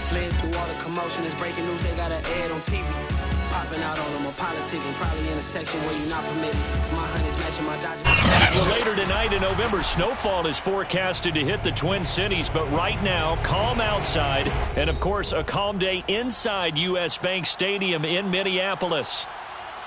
Slid through all the commotion, it's breaking news, they got an ad on TV. Popping out on them or politicking, probably in a section where you're not permitted. My honey's matching my Dodgers. Well, later tonight in November, snowfall is forecasted to hit the Twin Cities, but right now, calm outside, and of course, a calm day inside U.S. Bank Stadium in Minneapolis.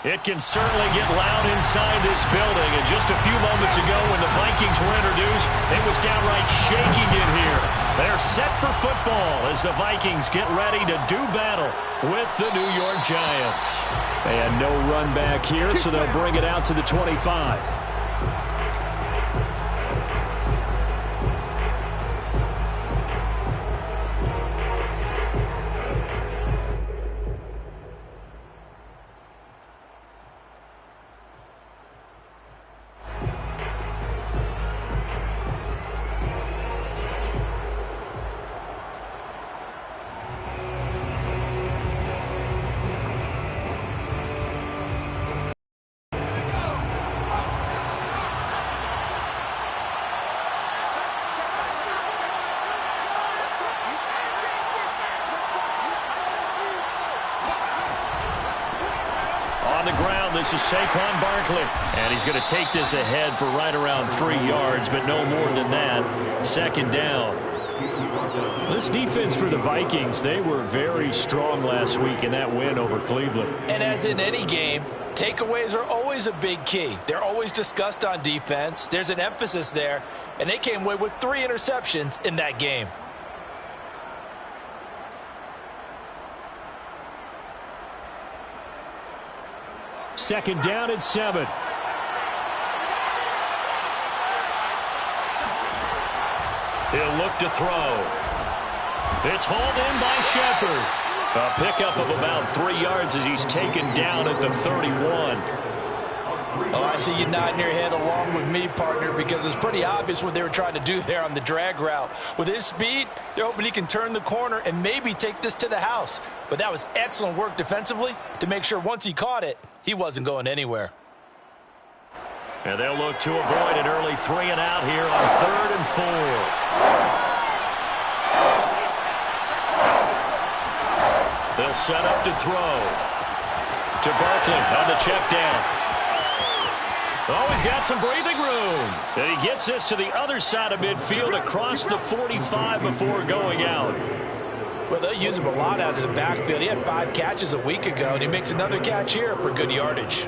It can certainly get loud inside this building, and just a few moments ago when the Vikings were introduced, it was downright shaking in here. They're set for football as the Vikings get ready to do battle with the New York Giants. They had no run back here, so they'll bring it out to the 25. On the ground, this is Saquon Barkley. And he's going to take this ahead for right around 3 yards, but no more than that. Second down. This defense for the Vikings, they were very strong last week in that win over Cleveland. And as in any game, takeaways are always a big key. They're always discussed on defense. There's an emphasis there, and they came away with 3 interceptions in that game. Second down and 7. He'll look to throw. It's hauled in by Shepard. A pickup of about 3 yards as he's taken down at the 31. Oh, I see you nodding your head along with me, partner, because it's pretty obvious what they were trying to do there on the drag route. With his speed, they're hoping he can turn the corner and maybe take this to the house. But that was excellent work defensively to make sure once he caught it, he wasn't going anywhere. And they'll look to avoid an early 3 and out here on 3rd and 4. They'll set up to throw. To Barkley on the check down. Oh, he's got some breathing room. And he gets this to the other side of midfield across the 45 before going out. Well, they'll use him a lot out of the backfield. He had 5 catches a week ago, and he makes another catch here for good yardage.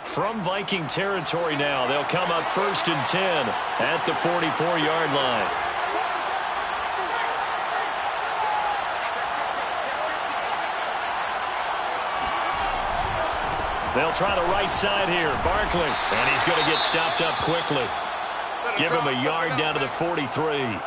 From Viking territory now, they'll come up 1st and 10 at the 44-yard line. They'll try the right side here. Barkley. And he's going to get stopped up quickly. Give him a yard down to the 43.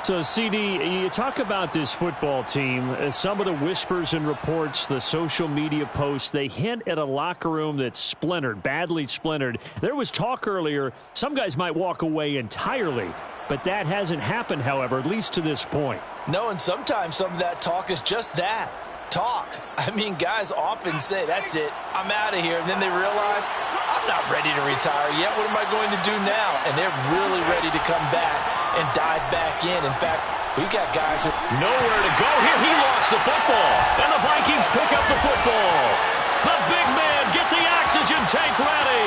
So, CD, you talk about this football team. Some of the whispers and reports, the social media posts, they hint at a locker room that's splintered, badly splintered. There was talk earlier, some guys might walk away entirely. But that hasn't happened, however, at least to this point. No, and sometimes some of that talk is just that. Talk. I mean, guys often say, that's it, I'm out of here. And then they realize, I'm not ready to retire yet. What am I going to do now? And they're really ready to come back and dive back in. In fact, we've got guys who... Nowhere to go here. He lost the football. And the Vikings pick up the football. The big man, get the oxygen tank ready.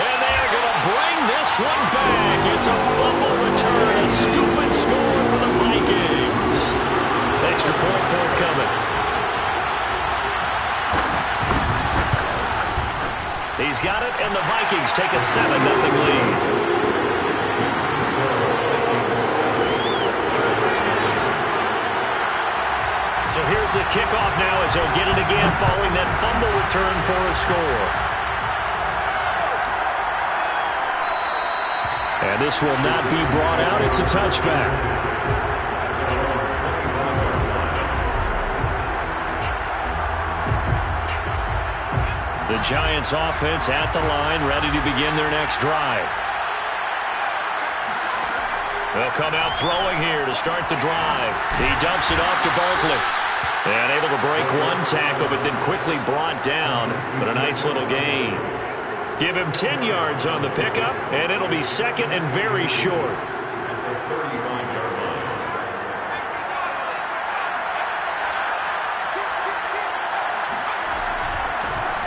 And they are going to bring this one back. It's a fumble return, a scoop and score for the Vikings. Extra point forthcoming. He's got it, and the Vikings take a 7-0 lead. So here's the kickoff now as they'll get it again following that fumble return for a score. And this will not be brought out. It's a touchback. The Giants offense at the line, ready to begin their next drive. They'll come out throwing here to start the drive. He dumps it off to Barkley. And able to break one tackle, but then quickly brought down. But a nice little gain. Give him 10 yards on the pickup, and it'll be second and very short.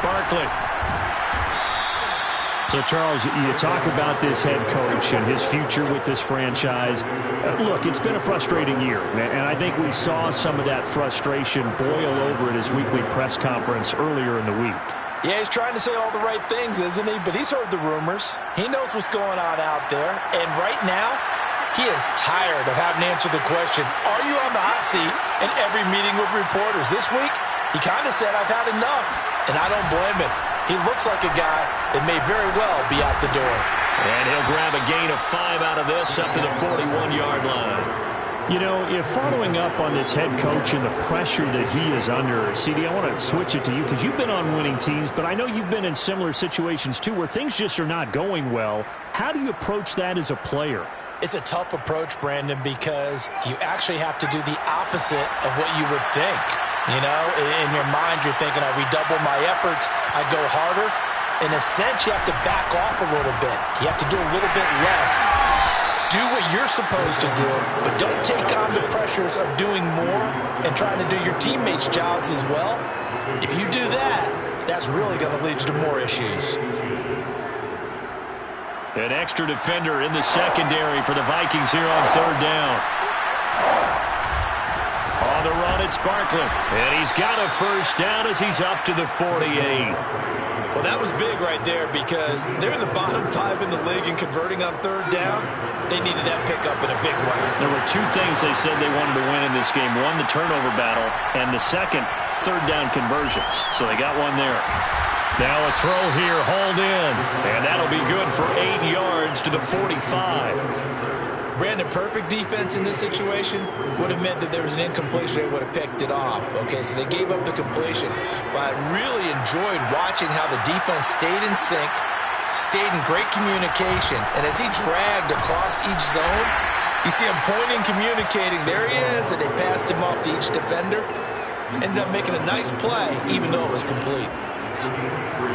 Barkley. So, Charles, you talk about this head coach and his future with this franchise. Look, it's been a frustrating year, and I think we saw some of that frustration boil over at his weekly press conference earlier in the week. Yeah, he's trying to say all the right things, isn't he? But he's heard the rumors. He knows what's going on out there. And right now, he is tired of having to answer the question, are you on the hot seat in every meeting with reporters? This week, he kind of said, I've had enough. And I don't blame him. He looks like a guy that may very well be out the door. And he'll grab a gain of 5 out of this up to the 41-yard line. You know, if following up on this head coach and the pressure that he is under, CD, I want to switch it to you because you've been on winning teams, but I know you've been in similar situations too where things just are not going well. How do you approach that as a player? It's a tough approach, Brandon, because you actually have to do the opposite of what you would think. You know, in your mind, you're thinking, I redouble my efforts, I go harder. In a sense, you have to back off a little bit. You have to do a little bit less. Do what you're supposed to do, but don't take on the pressures of doing more and trying to do your teammates' jobs as well. If you do that, that's really going to lead you to more issues. An extra defender in the secondary for the Vikings here on third down. On the run, it's Barkley. And he's got a first down as he's up to the 48. Well, that was big right there because they're in the bottom 5 in the league and converting on third down. They needed that pickup in a big way. There were 2 things they said they wanted to win in this game. One, the turnover battle, and the second, third down conversions. So they got one there. Now a throw here, hauled in. And that'll be good for 8 yards to the 45. Brandon, perfect defense in this situation would have meant that there was an incompletion. They would have picked it off. Okay, so they gave up the completion. But I really enjoyed watching how the defense stayed in sync, stayed in great communication. And as he dragged across each zone, you see him pointing, communicating. There he is, and they passed him off to each defender. Ended up making a nice play, even though it was complete.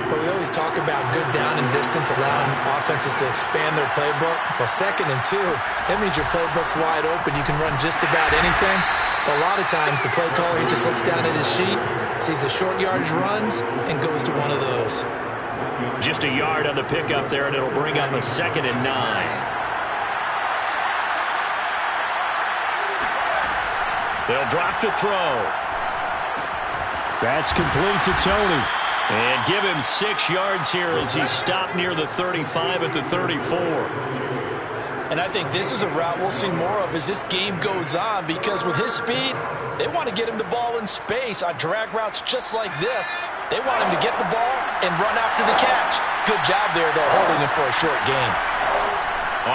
But we always talk about good down and distance, allowing offenses to expand their playbook. Well, 2nd and 2, that means your playbook's wide open. You can run just about anything. But a lot of times, the play caller, he just looks down at his sheet, sees the short yardage runs, and goes to one of those. Just a yard on the pickup there, and it'll bring up a 2nd and 9. They'll drop to throw. That's complete to Tony. And give him 6 yards here as he stopped near the 35 at the 34. And I think this is a route we'll see more of as this game goes on because with his speed, they want to get him the ball in space on drag routes just like this. They want him to get the ball and run after the catch. Good job there, though, holding him for a short gain.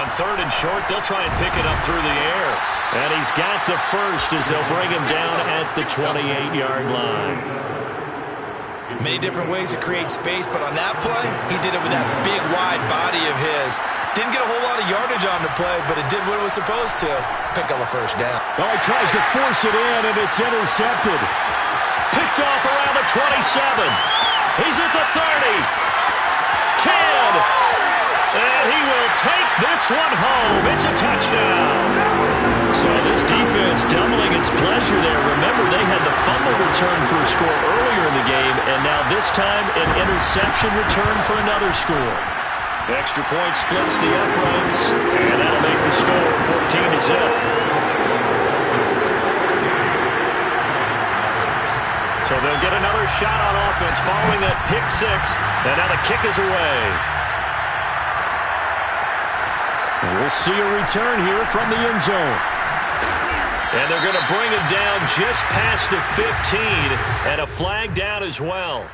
On 3rd and short, they'll try and pick it up through the air. And he's got the first as they'll bring him down at the 28-yard line. Many different ways to create space, but on that play, he did it with that big, wide body of his. Didn't get a whole lot of yardage on the play, but it did what it was supposed to. Pick up a first down. Oh, he tries to force it in, and it's intercepted. Picked off around the 27. He's at the 30. 10. And he will take this one home. It's a touchdown. So this defense doubling its pleasure there. Remember, they had the fumble return for a score earlier in the game, and now this time an interception return for another score. Extra point splits the uprights, and that'll make the score 14-0. So they'll get another shot on offense following that pick 6, and now the kick is away. And we'll see a return here from the end zone. And they're going to bring it down just past the 15, and a flag down as well.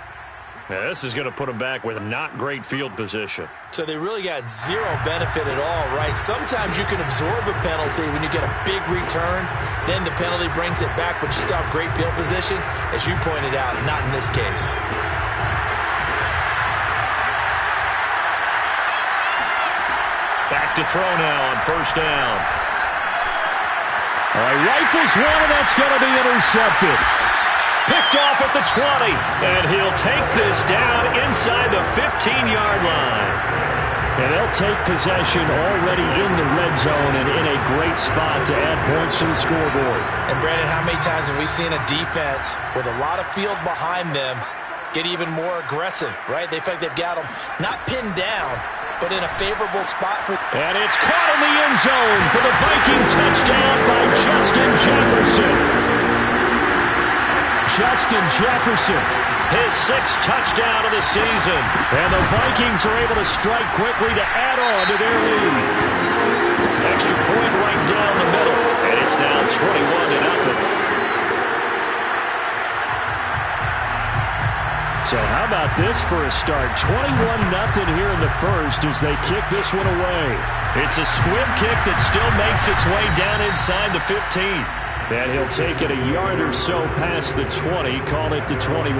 Now, this is going to put them back with not great field position. So they really got zero benefit at all, right? Sometimes you can absorb a penalty when you get a big return. Then the penalty brings it back, but you still have great field position. As you pointed out, not in this case. Back to throw now on first down. He rifles one, and that's going to be intercepted. Picked off at the 20, and he'll take this down inside the 15-yard line. And they'll take possession already in the red zone and in a great spot to add points to the scoreboard. And, Brandon, how many times have we seen a defense with a lot of field behind them get even more aggressive, right? They feel like they've got them not pinned down, but in a favorable spot. And it's caught in the end zone for the Viking touchdown by Justin Jefferson. Justin Jefferson. His 6th touchdown of the season. And the Vikings are able to strike quickly to add on to their lead. Extra point right down the middle. And it's now 21-0. So how about this for a start? 21-0 here in the first as they kick this one away. It's a squib kick that still makes its way down inside the 15. And he'll take it a yard or so past the 20, call it the 21.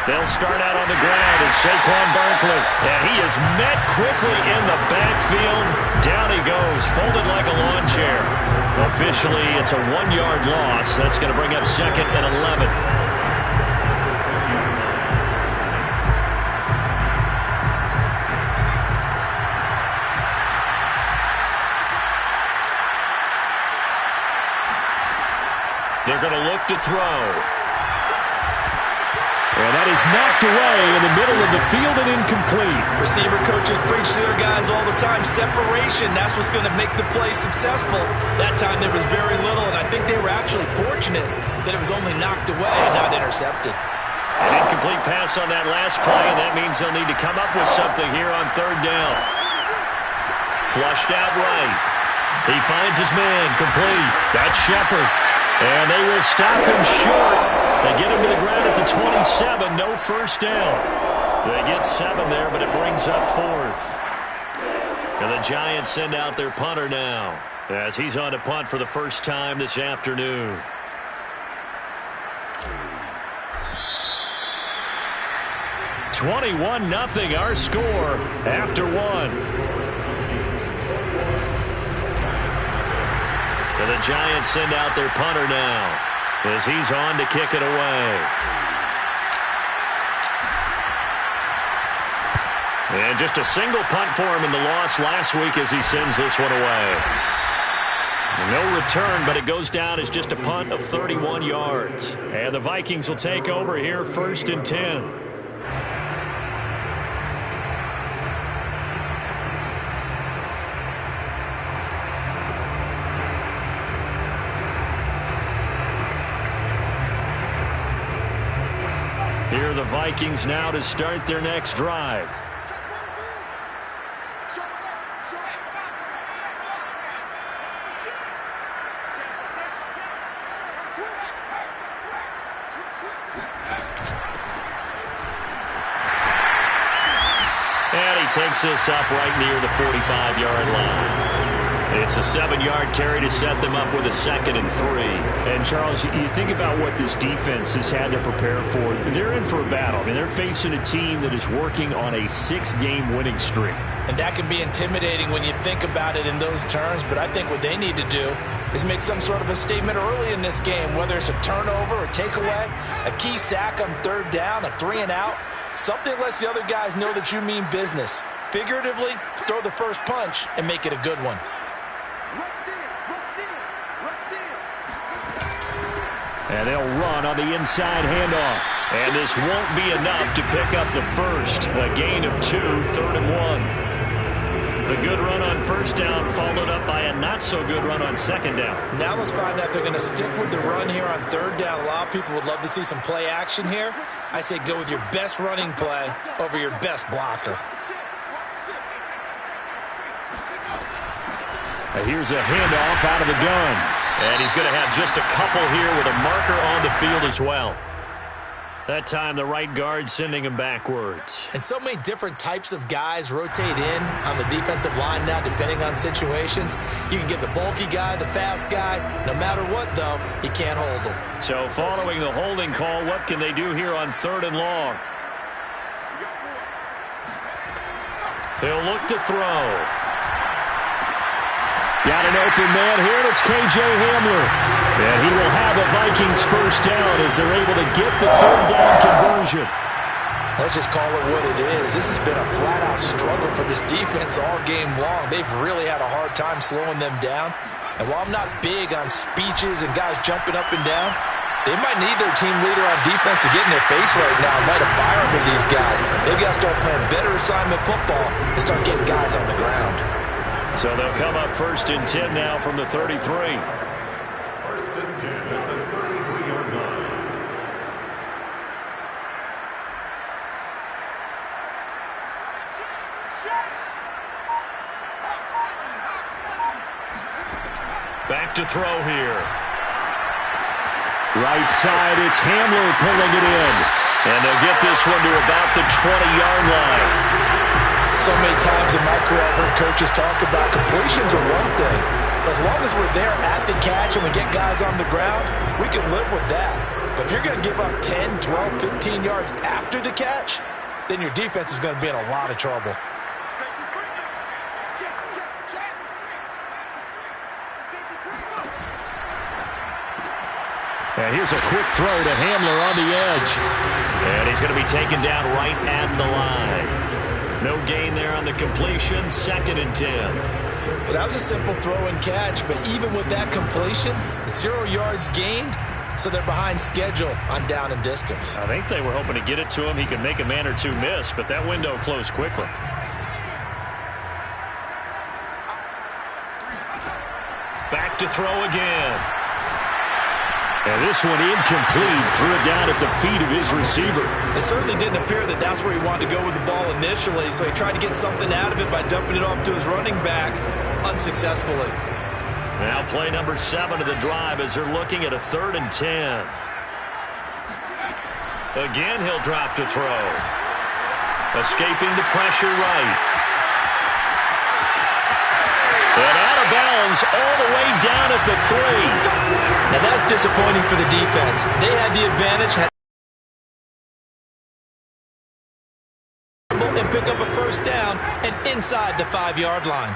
They'll start out on the ground, and Saquon Barkley. And he is met quickly in the backfield. Down he goes, folded like a lawn chair. Officially, it's a 1-yard loss. That's going to bring up 2nd and 11. They're going to look to throw. And that is knocked away in the middle of the field and incomplete. Receiver coaches preach to their guys all the time. Separation, that's what's going to make the play successful. That time there was very little, and I think they were actually fortunate that it was only knocked away and not intercepted. An incomplete pass on that last play, and that means they'll need to come up with something here on 3rd down. Flushed out right. He finds his man, complete. That's Shepard. And they will stop him short. They get him to the ground at the 27. No first down. They get 7 there, but it brings up 4th. And the Giants send out their punter now as he's on to punt for the first time this afternoon. (21-0) our score after 1. And the Giants send out their punter now as he's on to kick it away. And just a single punt for him in the loss last week as he sends this one away. No return, but it goes down as just a punt of 31 yards. And the Vikings will take over here 1st and 10. Here are the Vikings now to start their next drive. And he takes this up right near the 45-yard line. It's a 7-yard carry to set them up with a 2nd and 3. And, Charles, you think about what this defense has had to prepare for. They're in for a battle. I mean, they're facing a team that is working on a 6-game winning streak. And that can be intimidating when you think about it in those terms, but I think what they need to do is make some sort of a statement early in this game, whether it's a turnover, a takeaway, a key sack on 3rd down, a 3-and-out, something that lets the other guys know that you mean business. Figuratively, throw the first punch and make it a good one. And they'll run on the inside handoff. And this won't be enough to pick up the first. A gain of 2, 3rd and 1. The good run on 1st down followed up by a not-so-good run on 2nd down. Now let's find out if they're going to stick with the run here on 3rd down. A lot of people would love to see some play action here. I say go with your best running play over your best blocker. Here's a handoff out of the gun. And he's going to have just a couple here with a marker on the field as well. That time, the right guard sending him backwards. And so many different types of guys rotate in on the defensive line now, depending on situations. You can get the bulky guy, the fast guy. No matter what, though, he can't hold them. So following the holding call, what can they do here on 3rd and long? They'll look to throw. Got an open man here, and it's K.J. Hamler. And he will have a Vikings first down as they're able to get the 3rd down conversion. Let's just call it what it is. This has been a flat-out struggle for this defense all game long. They've really had a hard time slowing them down. And while I'm not big on speeches and guys jumping up and down, they might need their team leader on defense to get in their face right now and light a fire under these guys. They've got to start playing better assignment football and start getting guys on the ground. So they'll come up 1st and 10 now from the 33. 1st and 10 at the 33-yard line. Back to throw here. Right side, it's Hamler pulling it in. And they'll get this one to about the 20-yard line. So many times in my career, I've heard coaches talk about completions are one thing. But as long as we're there at the catch and we get guys on the ground, we can live with that. But if you're going to give up 10, 12, 15 yards after the catch, then your defense is going to be in a lot of trouble. And here's a quick throw to Hamler on the edge. And he's going to be taken down right at the line. No gain there on the completion. 2nd and 10. Well, that was a simple throw and catch, but even with that completion, 0 yards gained, so they're behind schedule on down and distance. I think they were hoping to get it to him. He could make a man or two miss, but that window closed quickly. Back to throw again. And this one incomplete. Threw it down at the feet of his receiver. It certainly didn't appear that that's where he wanted to go with the ball initially, so he tried to get something out of it by dumping it off to his running back unsuccessfully. Now play number 7 of the drive as they're looking at a 3rd and 10. Again, he'll drop to throw. Escaping the pressure right. And out of bounds all the way down at the 3. Now that's disappointing for the defense. They had the advantage, and pick up a first down and inside the 5-yard line.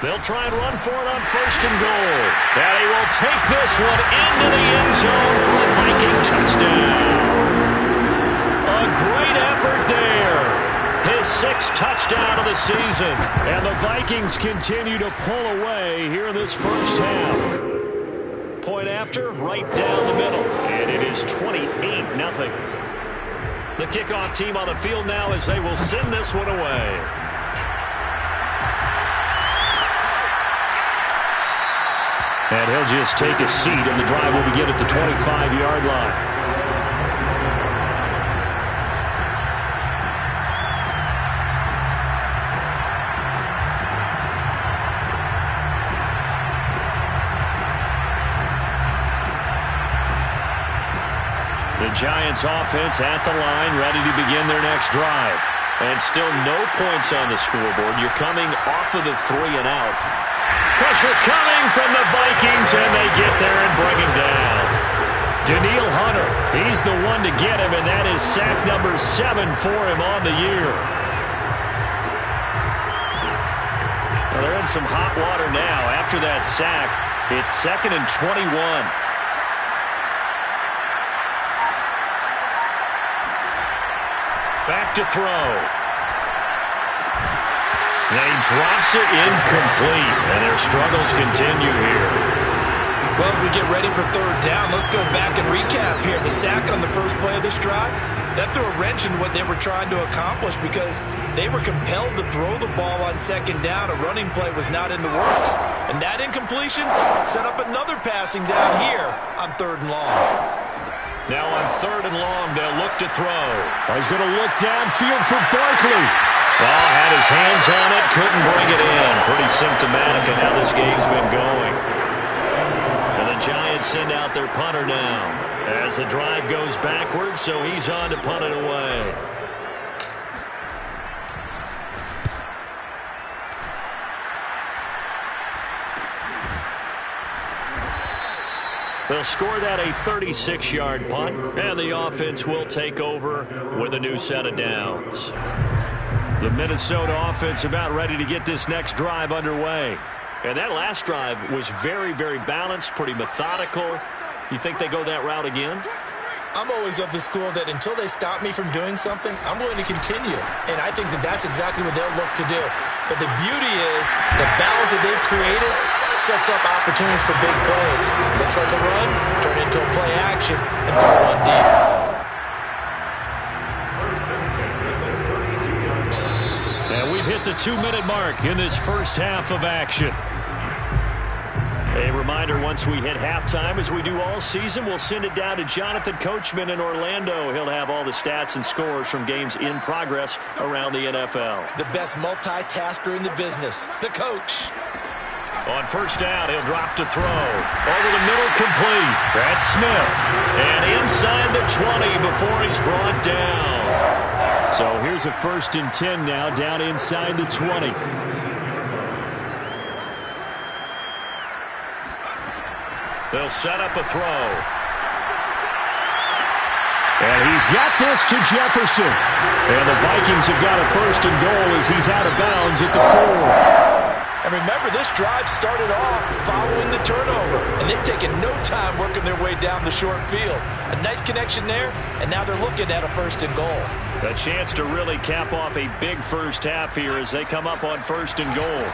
They'll try and run for it on 1st and goal. And he will take this one into the end zone for a Viking touchdown. A great effort there. His 6th touchdown of the season. And the Vikings continue to pull away here in this first half. Point after, right down the middle. And it is 28-0. The kickoff team on the field now as they will send this one away. And he'll just take a seat, and the drive will begin at the 25-yard line. The Giants offense at the line, ready to begin their next drive. And still no points on the scoreboard. You're coming off of the 3 and out. Pressure coming from the Vikings, and they get there and bring him down. Daniil Hunter, he's the one to get him, and that is sack number 7 for him on the year. Well, they're in some hot water now. After that sack, it's 2nd and 21. Back to throw. And he drops it incomplete. And their struggles continue here. Well, as we get ready for 3rd down, let's go back and recap here. The sack on the first play of this drive, that threw a wrench into what they were trying to accomplish because they were compelled to throw the ball on 2nd down. A running play was not in the works. And that incompletion set up another passing down here on 3rd and long. Now on 3rd and long, they'll look to throw. He's going to look downfield for Barkley. Oh, had his hands on it, couldn't bring it in. Pretty symptomatic of how this game's been going. And the Giants send out their punter now as the drive goes backwards, so he's on to punt it away. They'll score that a 36-yard punt, and the offense will take over with a new set of downs. The Minnesota offense about ready to get this next drive underway. And that last drive was very, very balanced, pretty methodical. You think they go that route again? I'm always of the school that until they stop me from doing something, I'm going to continue. And I think that that's exactly what they'll look to do. But the beauty is the balance that they've created sets up opportunities for big plays. Looks like a run, turn into a play action, and throw one deep. And we've hit the 2-minute mark in this first half of action. A reminder, once we hit halftime, as we do all season, we'll send it down to Jonathan Coachman in Orlando. He'll have all the stats and scores from games in progress around the NFL. The best multitasker in the business, the coach. On first down, he'll drop to throw. Over the middle, complete. That's Smith. And inside the 20 before he's brought down. So here's a 1st and 10 now, down inside the 20. They'll set up a throw. And he's got this to Jefferson. And the Vikings have got a 1st and goal as he's out of bounds at the 4. And remember, this drive started off following the turnover, and they've taken no time working their way down the short field. A nice connection there, and now they're looking at a 1st and goal. A chance to really cap off a big first half here as they come up on 1st and goal.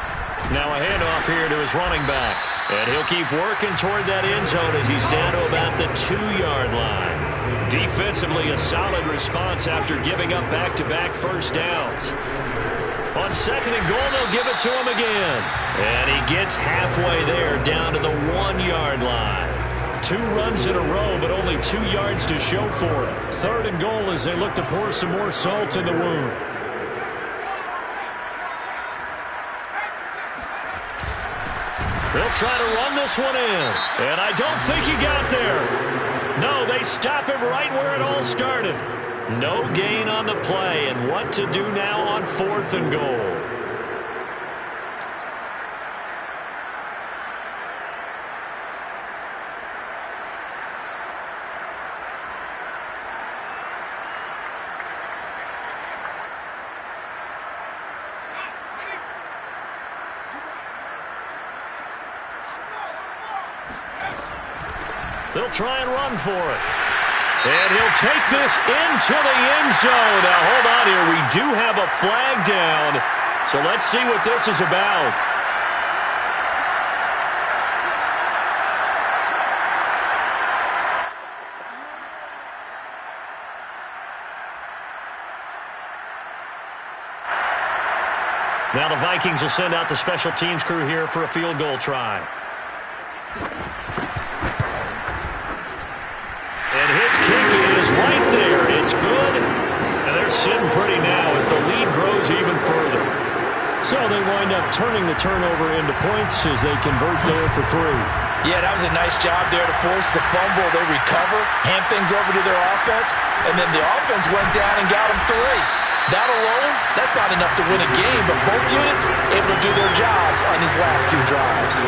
Now a handoff here to his running back. And he'll keep working toward that end zone as he's down to about the 2-yard line. Defensively, a solid response after giving up back-to-back first downs. On 2nd and goal, they'll give it to him again. And he gets halfway there, down to the 1-yard line. 2 runs in a row, but only 2 yards to show for it. 3rd and goal as they look to pour some more salt in the wound. They'll try to run this one in. And I don't think he got there. No, they stop him right where it all started. No gain on the play, and what to do now on 4th and goal. They'll try and run for it. And he'll take this into the end zone. Now, hold on here. We do have a flag down. So let's see what this is about. Now the Vikings will send out the special teams crew here for a field goal try. And his kick is right there. It's good. And they're sitting pretty now as the lead grows even further. So they wind up turning the turnover into points as they convert there for 3. Yeah, that was a nice job there to force the fumble. They recover, hand things over to their offense, and then the offense went down and got them 3. That alone, that's not enough to win a game, but both units able to do their jobs on these last 2 drives.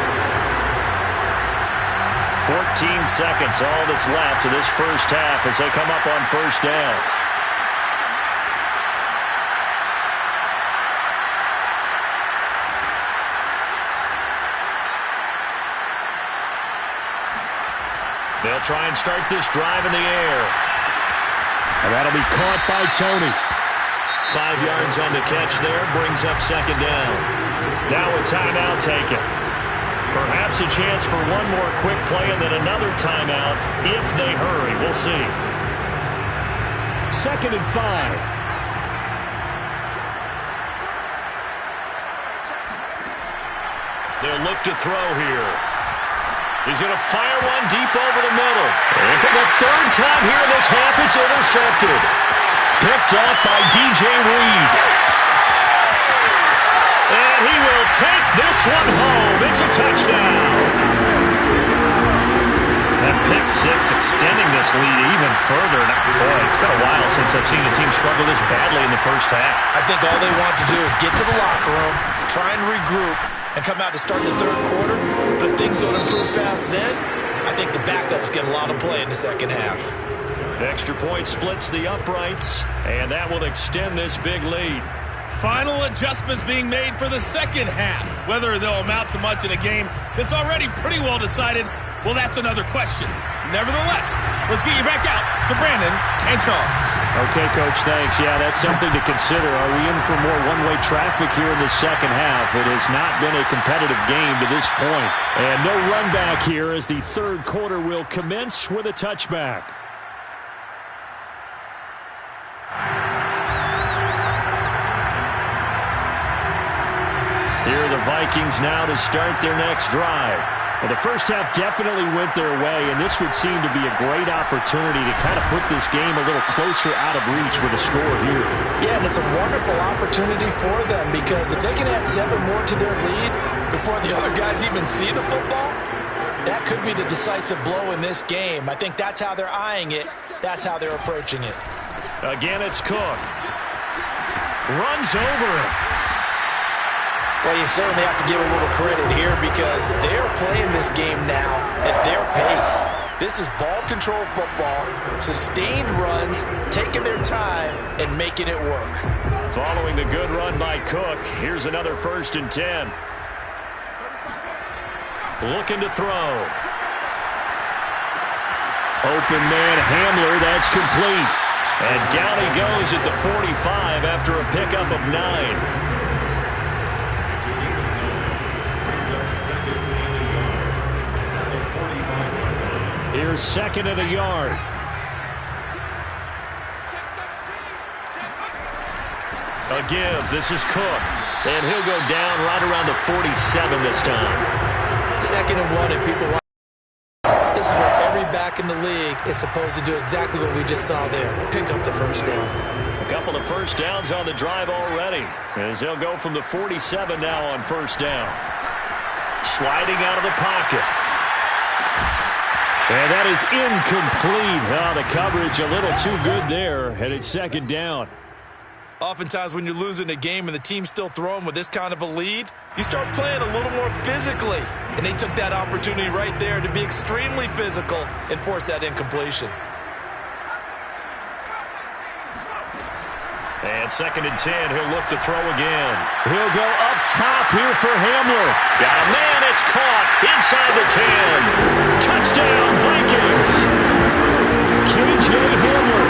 14 seconds, all that's left of this first half as they come up on first down. They'll try and start this drive in the air. And that'll be caught by Tony. 5 yards on the catch there, brings up second down. Now a timeout taken. Perhaps a chance for one more quick play and then another timeout if they hurry. We'll see. 2nd and 5. They'll look to throw here. He's going to fire one deep over the middle. And for the 3rd time here in this half, it's intercepted. Picked off by DJ Reed. And he will take this one home. It's a touchdown. extending this lead even further. Boy, it's been a while since I've seen a team struggle this badly in the first half. I think all they want to do is get to the locker room, try and regroup, and come out to start the third quarter. But if things don't improve fast then, I think the backups get a lot of play in the second half. Extra point splits the uprights, and that will extend this big lead. Final adjustments being made for the second half. Whether they'll amount to much in a game that's already pretty well decided, well, that's another question. Nevertheless, let's get you back out to Brandon and Charles. Okay, Coach, thanks. Yeah, that's something to consider. Are we in for more one-way traffic here in the second half? It has not been a competitive game to this point. And no run back here as the third quarter will commence with a touchback. Here are the Vikings now to start their next drive. Well, the first half definitely went their way, and this would seem to be a great opportunity to kind of put this game a little closer out of reach with a score here. Yeah, and it's a wonderful opportunity for them because if they can add 7 more to their lead before the other guys even see the football, that could be the decisive blow in this game. I think that's how they're eyeing it. That's how they're approaching it. Again, it's Cook. Runs over him. Well, you certainly have to give a little credit here because they're playing this game now at their pace. This is ball control football, sustained runs, taking their time, and making it work. Following the good run by Cook, here's another 1st and 10. Looking to throw. Open man Hamler, that's complete. And down he goes at the 45 after a pickup of 9. Here's 2nd and a yard. A give. This is Cook. And he'll go down right around the 47 this time. 2nd and 1, and people want. This is where every back in the league is supposed to do exactly what we just saw there. Pick up the first down. A couple of first downs on the drive already, as they'll go from the 47 now on 1st down. Sliding out of the pocket. And that is incomplete. Oh, the coverage a little too good there, and it's 2nd down. Oftentimes when you're losing a game and the team's still throwing with this kind of a lead, you start playing a little more physically. And they took that opportunity right there to be extremely physical and force that incompletion. And 2nd and 10, he'll look to throw again. He'll go up top here for Hamler. Got a man, it's caught inside the 10. Touchdown, Vikings. KJ Hamler.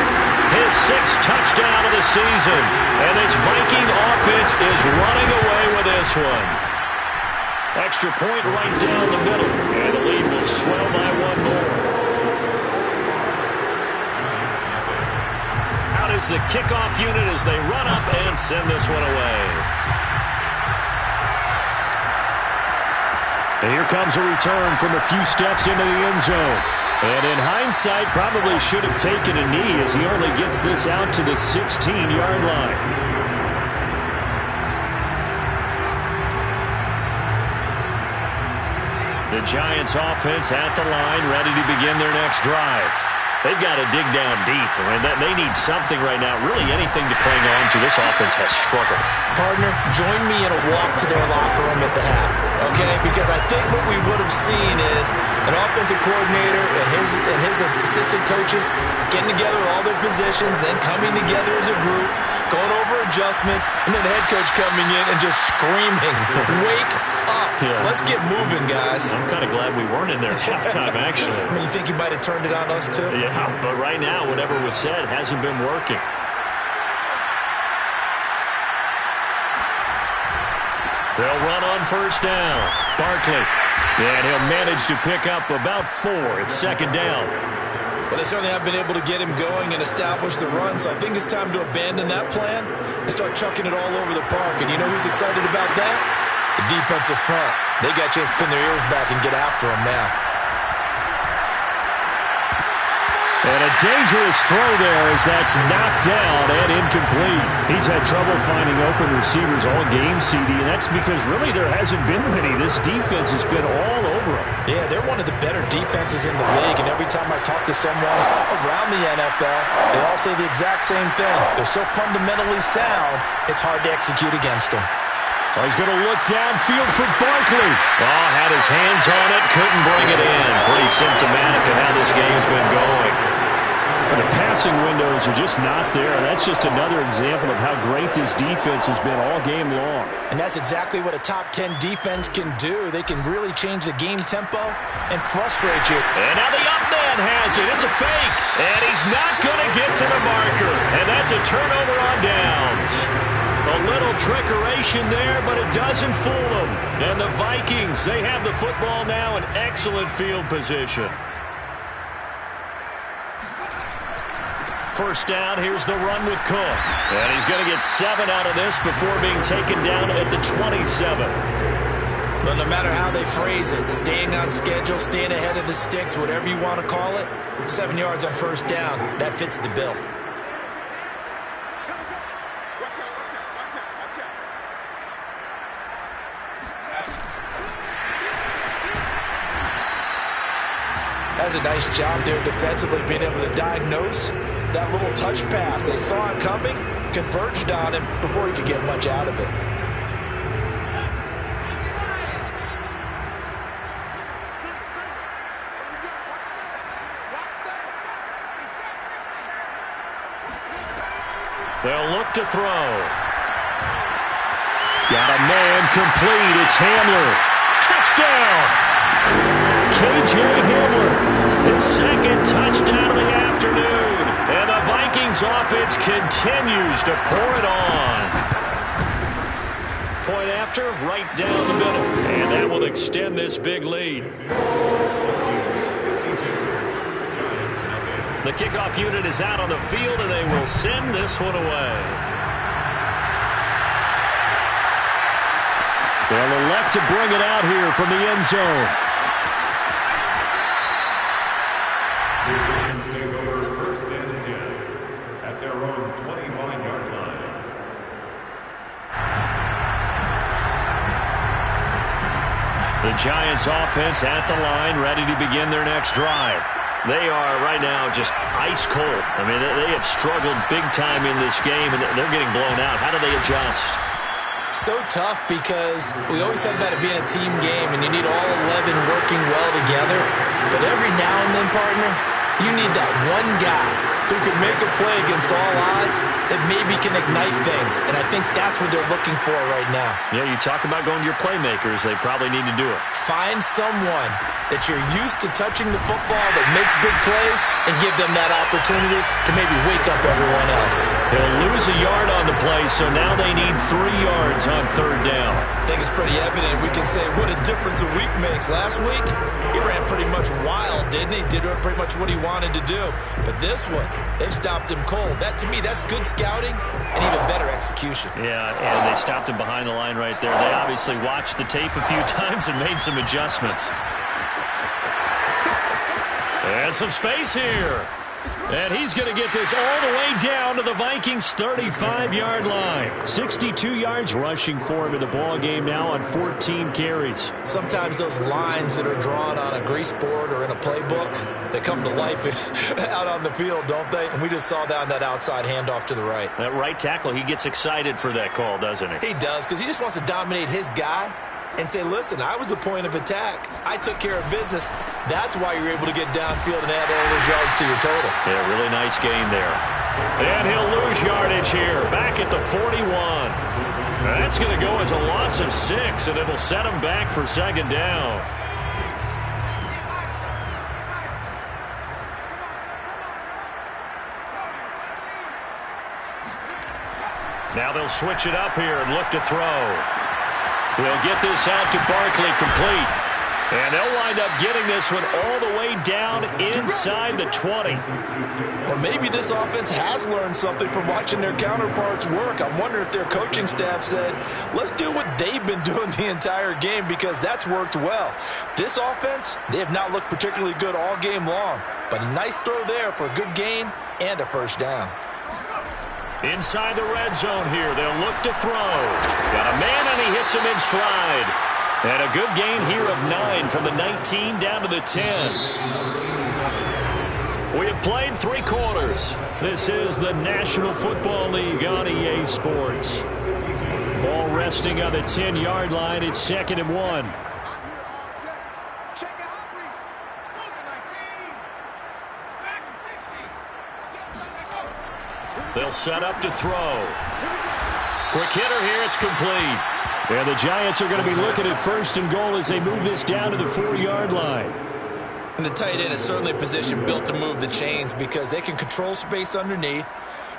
His 6th touchdown of the season. And this Viking offense is running away with this one. Extra point right down the middle. And the lead will swell by 1 more. Out is the kickoff unit as they run up and send this one away. And here comes a return from a few steps into the end zone. And in hindsight, probably should have taken a knee as he only gets this out to the 16-yard line. The Giants offense at the line, ready to begin their next drive. They've got to dig down deep, and they need something right now, really anything to cling on to. This offense has struggled. Partner, join me in a walk to their locker room at the half, okay? Because I think what we would have seen is an offensive coordinator and his assistant coaches getting together with all their positions, then coming together as a group, going over adjustments, and then the head coach coming in and just screaming, wake up. Yeah. Let's get moving, guys. I'm kind of glad we weren't in there at halftime, actually. I mean, you think he might have turned it on us, too? Yeah, but right now, whatever was said hasn't been working. They'll run on 1st down. Barkley. And he'll manage to pick up about 4. It's 2nd down. Well, they certainly have been able to get him going and establish the run, so I think it's time to abandon that plan and start chucking it all over the park. And you know who's excited about that? The defensive front. They got a chance to pin their ears back and get after him now. And a dangerous throw there as that's knocked down and incomplete. He's had trouble finding open receivers all game, CD, and that's because really there hasn't been many. This defense has been all over him. Yeah, they're one of the better defenses in the league, and every time I talk to someone around the NFL, they all say the exact same thing. They're so fundamentally sound, it's hard to execute against them. Well, he's going to look downfield for Barkley. Oh, had his hands on it, couldn't bring it in. Pretty symptomatic of how this game's been going. And the passing windows are just not there. That's just another example of how great this defense has been all game long. And that's exactly what a top 10 defense can do. They can really change the game tempo and frustrate you. And now the up man has it. It's a fake. And he's not going to get to the marker. And that's a turnover on downs. A little trickeration there, but it doesn't fool them. And the Vikings, they have the football now in excellent field position. First down, here's the run with Cook. And he's going to get 7 out of this before being taken down at the 27. But no matter how they phrase it, staying on schedule, staying ahead of the sticks, whatever you want to call it, 7 yards on first down, that fits the bill. That's a nice job there defensively, being able to diagnose that little touch pass. They saw him coming, converged on him before he could get much out of it. They'll look to throw. Got a man complete. It's Hamler. Touchdown! K.J. Hamler, his second touchdown of the afternoon. And the Vikings offense continues to pour it on. Point after, right down the middle. And that will extend this big lead. The kickoff unit is out on the field, and they will send this one away. They'll elect to bring it out here from the end zone. The Giants take over first and 10 at their own 25-yard line. The Giants offense at the line, ready to begin their next drive. They are right now just ice cold. I mean, they have struggled big time in this game, and they're getting blown out. How do they adjust? So tough because we always said about it being a team game, and you need all 11 working well together. But every now and then, partner, you need that one guy who can make a play against all odds that maybe can ignite things. And I think that's what they're looking for right now. Yeah, you talk about going to your playmakers. They probably need to do it. Find someone that you're used to touching the football that makes big plays and give them that opportunity to maybe wake up everyone else. He'll lose a yard on the play, so now they need 3 yards on third down. I think it's pretty evident. We can say what a difference a week makes. Last week, he ran pretty much wild, didn't he? Did pretty much what he wanted to do. But this one, they stopped him cold. That, to me, that's good scouting and even better execution. Yeah, and they stopped him behind the line right there. They obviously watched the tape a few times and made some adjustments. And some space here. And he's going to get this all the way down to the Vikings' 35-yard line. 62 yards rushing for him in the ball game now on 14 carries. Sometimes those lines that are drawn on a grease board or in a playbook, they come to life out on the field, don't they? And we just saw that on that outside handoff to the right. That right tackle, he gets excited for that call, doesn't he? He does, because he just wants to dominate his guy and say, listen, I was the point of attack. I took care of business. That's why you're able to get downfield and add all those yards to your total. Yeah, really nice gain there. And he'll lose yardage here, back at the 41. That's going to go as a loss of 6, and it'll set him back for second down. Now they'll switch it up here and look to throw. He'll get this out to Barkley, complete. And they'll wind up getting this one all the way down inside the 20. Or maybe this offense has learned something from watching their counterparts work. I'm wondering if their coaching staff said, let's do what they've been doing the entire game, because that's worked well. This offense, they have not looked particularly good all game long. But a nice throw there for a good gain and a first down. Inside the red zone here, they'll look to throw. Got a man, and he hits him in stride. And a good gain here of 9 from the 19 down to the 10. We have played 3 quarters. This is the National Football League on EA Sports. Ball resting on the 10-yard line. It's 2nd and 1. They'll set up to throw. Quick hitter here. It's complete. And the Giants are going to be looking at 1st and goal as they move this down to the 4-yard line. And the tight end is certainly a position built to move the chains because they can control space underneath.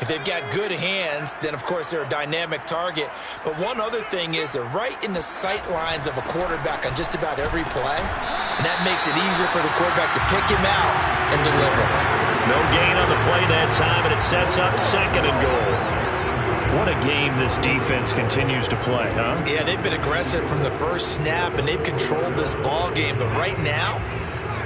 If they've got good hands, then, of course, they're a dynamic target. But one other thing is they're right in the sight lines of a quarterback on just about every play. And that makes it easier for the quarterback to pick him out and deliver. No gain on the play that time, and it sets up 2nd and goal. What a game this defense continues to play, huh? Yeah, they've been aggressive from the first snap, and they've controlled this ball game. But right now,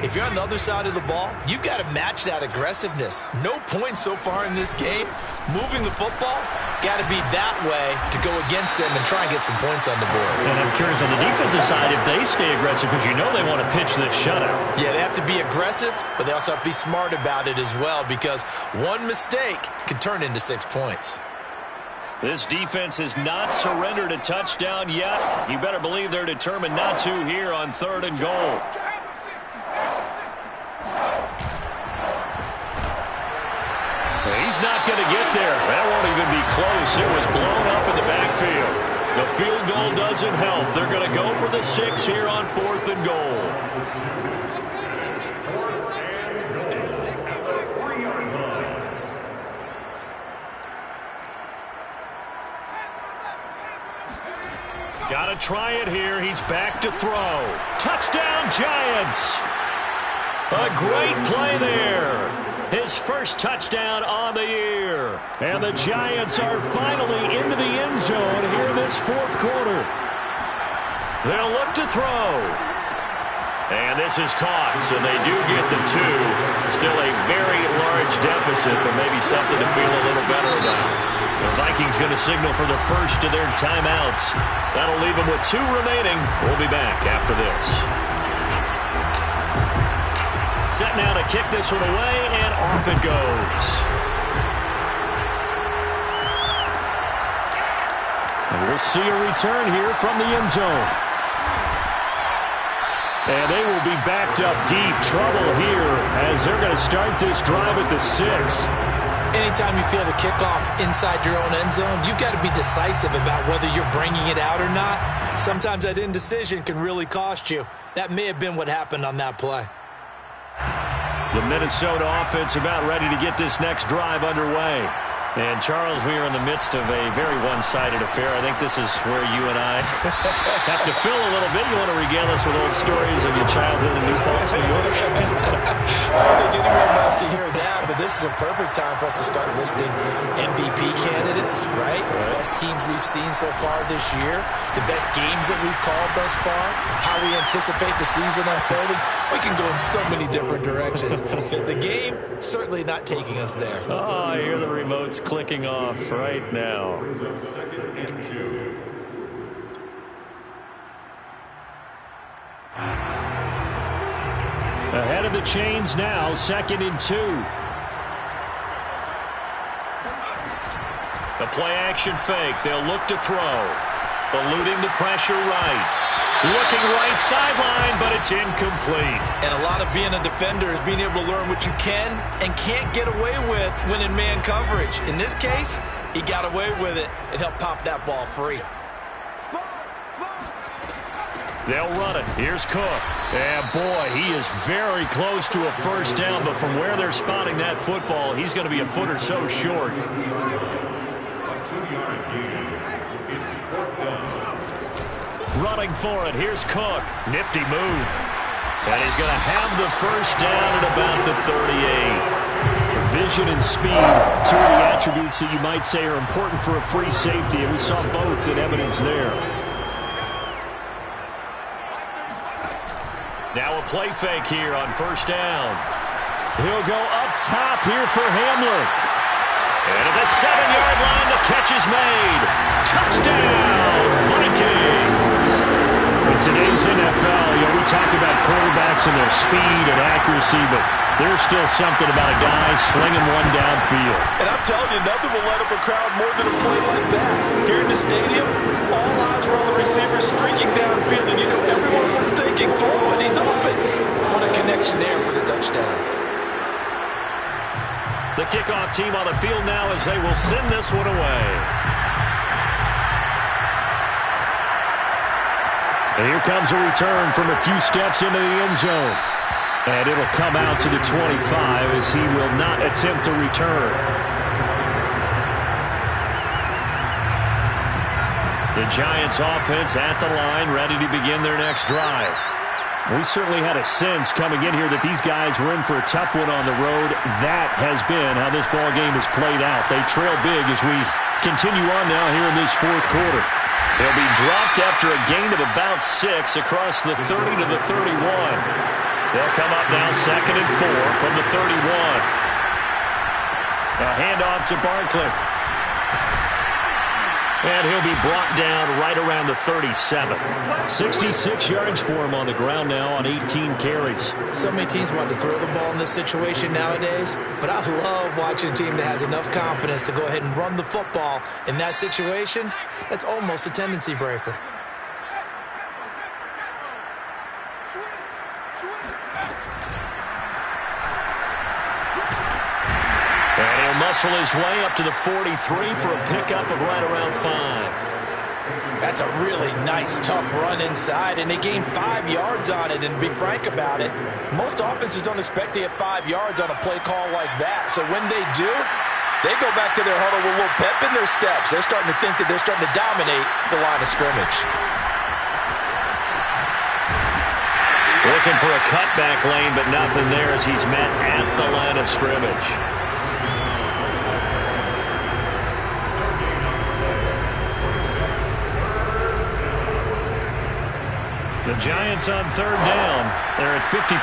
if you're on the other side of the ball, you've got to match that aggressiveness. No points so far in this game. Moving the football, got to be that way to go against them and try and get some points on the board. And I'm curious on the defensive side if they stay aggressive, because you know they want to pitch this shutout. Yeah, they have to be aggressive, but they also have to be smart about it as well, because one mistake can turn into 6 points. This defense has not surrendered a touchdown yet. You better believe they're determined not to here on 3rd and goal. He's not going to get there. That won't even be close. It was blown up in the backfield. The field goal doesn't help. They're going to go for the 6 here on 4th and goal. Got to try it here. He's back to throw. Touchdown, Giants. A great play there. His first touchdown on the year. And the Giants are finally into the end zone here this 4th quarter. They'll look to throw. And this is caught, so they do get the 2. Still a very large deficit, but maybe something to feel a little better about. The Vikings going to signal for the first of their timeouts. That'll leave them with 2 remaining. We'll be back after this. Set now to kick this one away, and off it goes. And we'll see a return here from the end zone. And they will be backed up deep. Trouble here as they're going to start this drive at the 6. Anytime you feel the kickoff inside your own end zone, you've got to be decisive about whether you're bringing it out or not. Sometimes that indecision can really cost you. That may have been what happened on that play. The Minnesota offense about ready to get this next drive underway. And, Charles, we are in the midst of a very one-sided affair. I think this is where you and I have to fill a little bit. You want to regale us with old stories of your childhood in New Paltz, New York? I don't think anyone wants to hear that, but this is a perfect time for us to start listing MVP candidates, right? The best teams we've seen so far this year, the best games that we've called thus far, how we anticipate the season unfolding. We can go in so many different directions because the game certainly not taking us there. Oh, I hear the remotes clicking off right now. Ahead of the chains now, 2nd and 2. The play-action fake. They'll look to throw. Eluding the pressure right. Looking right sideline, but it's incomplete. And a lot of being a defender is being able to learn what you can and can't get away with when in man coverage. In this case, he got away with it and helped pop that ball free. They'll run it. Here's Cook. And, boy, he is very close to a first down, but from where they're spotting that football, he's going to be a foot or so short. Running for it. Here's Cook. Nifty move. And he's going to have the first down at about the 38. Vision and speed, two of the attributes that you might say are important for a free safety, and we saw both in evidence there. Now a play fake here on first down. He'll go up top here for Hamler. And at the 7-yard line, the catch is made. Touchdown, Vikings! In today's NFL, we talk about quarterbacks and their speed and accuracy, but there's still something about a guy slinging one downfield. And I'm telling you, nothing will light up a crowd more than a play like that. Here in the stadium, all eyes were on the receiver streaking downfield, and everyone was thinking, throw it, he's open. What a connection there for the touchdown. The kickoff team on the field now as they will send this one away. And here comes a return from a few steps into the end zone. And it'll come out to the 25 as he will not attempt to return. The Giants offense at the line, ready to begin their next drive. We certainly had a sense coming in here that these guys were in for a tough one on the road. That has been how this ball game has played out. They trail big as we continue on now here in this fourth quarter. They'll be dropped after a gain of about 6 across the 30 to the 31. They'll come up now 2nd and 4 from the 31. A handoff to Barkley. And he'll be brought down right around the 37. 66 yards for him on the ground now on 18 carries. So many teams want to throw the ball in this situation nowadays, but I love watching a team that has enough confidence to go ahead and run the football. In that situation, that's almost a tendency breaker. And he'll muscle his way up to the 43 for a pickup of right around 5. That's a really nice, tough run inside, and they gained 5 yards on it. And to be frank about it, most offenses don't expect to get 5 yards on a play call like that. So when they do, they go back to their huddle with a little pep in their steps. They're starting to think that they're starting to dominate the line of scrimmage. Looking for a cutback lane, but nothing there as he's met at the line of scrimmage. The Giants on 3rd down. They're at 50%,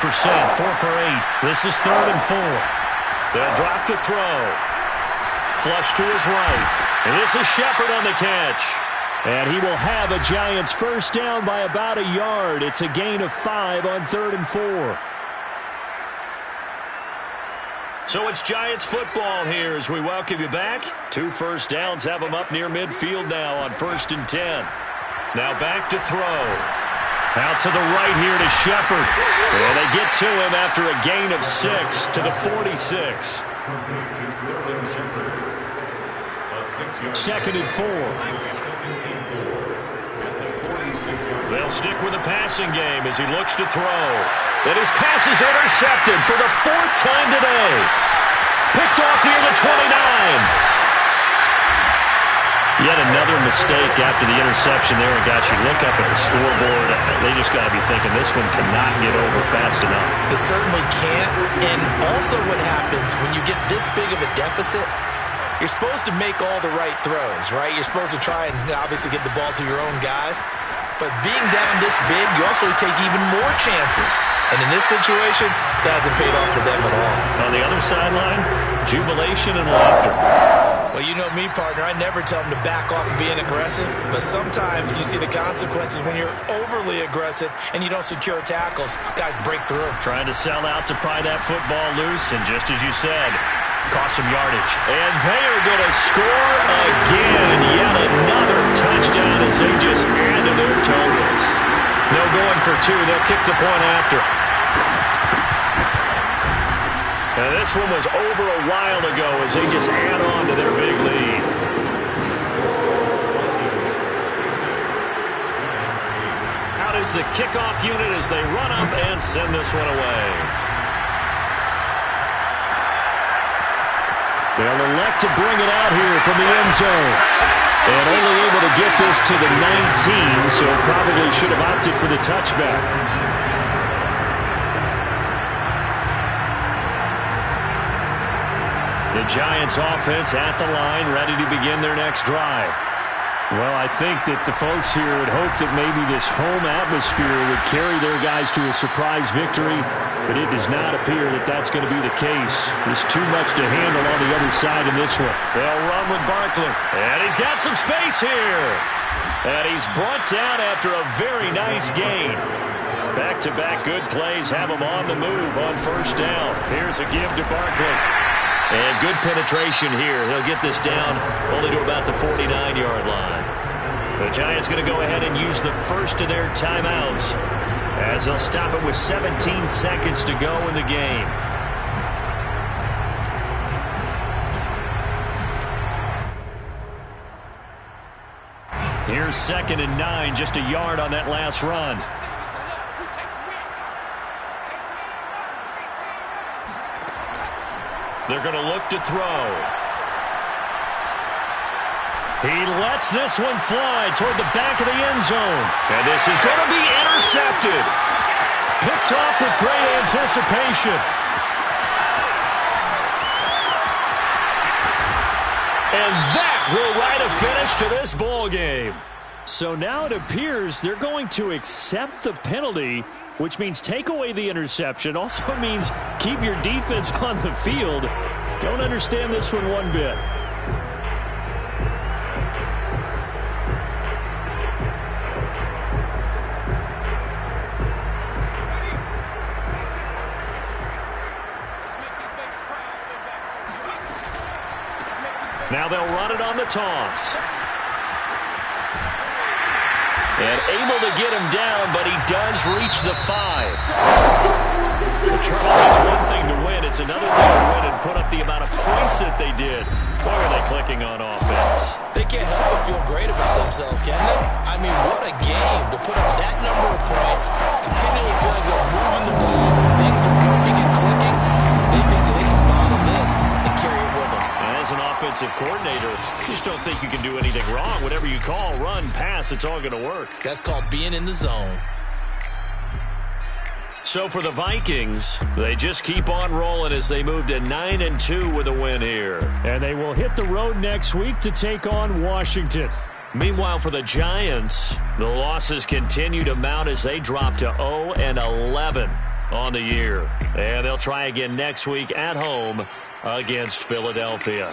4 for 8. This is 3rd and 4. They'll drop to throw. Flush to his right. And this is Shepard on the catch. And he will have a Giants first down by about a yard. It's a gain of 5 on 3rd and 4. So it's Giants football here as we welcome you back. 2 first downs have them up near midfield now on 1st and 10. Now back to throw. Out to the right here to Shepard. And they get to him after a gain of 6 to the 46. 2nd and 4. They'll stick with the passing game as he looks to throw. And his pass is intercepted for the 4th time today. Picked off near the 29. Yet another mistake after the interception there. And gosh, you look up at the scoreboard, they just got to be thinking this one cannot get over fast enough. It certainly can't. And also what happens when you get this big of a deficit, you're supposed to make all the right throws, right? You're supposed to try and obviously get the ball to your own guys. But being down this big, you also take even more chances. And in this situation, that hasn't paid off for them at all. On the other sideline, jubilation and laughter. Well, you know me, partner. I never tell them to back off of being aggressive. But sometimes you see the consequences when you're overly aggressive and you don't secure tackles. Guys break through. Trying to sell out to pry that football loose. And just as you said, cost some yardage. And they are going to score again. Yet another touchdown as they just add to their totals. No going for 2. They'll kick the point after. And this one was over a while ago as they just add on to their big lead. Out is the kickoff unit as they run up and send this one away. They'll elect to bring it out here from the end zone. And only able to get this to the 19, so probably should have opted for the touchback. The Giants offense at the line, ready to begin their next drive. Well, I think that the folks here would hope that maybe this home atmosphere would carry their guys to a surprise victory, but it does not appear that that's going to be the case. There's too much to handle on the other side in this one. They'll run with Barkley, and he's got some space here. And he's brought down after a very nice gain. Back-to-back good plays have him on the move on first down. Here's a give to Barkley. And good penetration here. He'll get this down only to about the 49-yard line. The Giants going to go ahead and use the first of their timeouts as they'll stop it with 17 seconds to go in the game. Here's 2nd and 9, just a yard on that last run. They're going to look to throw. He lets this one fly toward the back of the end zone. And this is going to be intercepted. Picked off with great anticipation. And that will write a finish to this ball game. So now it appears they're going to accept the penalty, which means take away the interception. Also means keep your defense on the field. Don't understand this one bit. Now they'll run it on the toss. And able to get him down, but he does reach the 5. Charles, it's one thing to win. It's another thing to win and put up the amount of points that they did. Boy, are they clicking on offense. They can't help but feel great about themselves, can they? I mean, what a game to put up that number of points, continually feel like they're moving the ball, things are working and clicking. They think they can bottle this and carry it with them. And as an offensive coordinator, you just don't think you can do anything wrong. Whatever you call, run, pass, it's all going to work. That's called being in the zone. So for the Vikings, they just keep on rolling as they move to 9-2 with a win here. And they will hit the road next week to take on Washington. Meanwhile, for the Giants, the losses continue to mount as they drop to 0-11 on the year. And they'll try again next week at home against Philadelphia.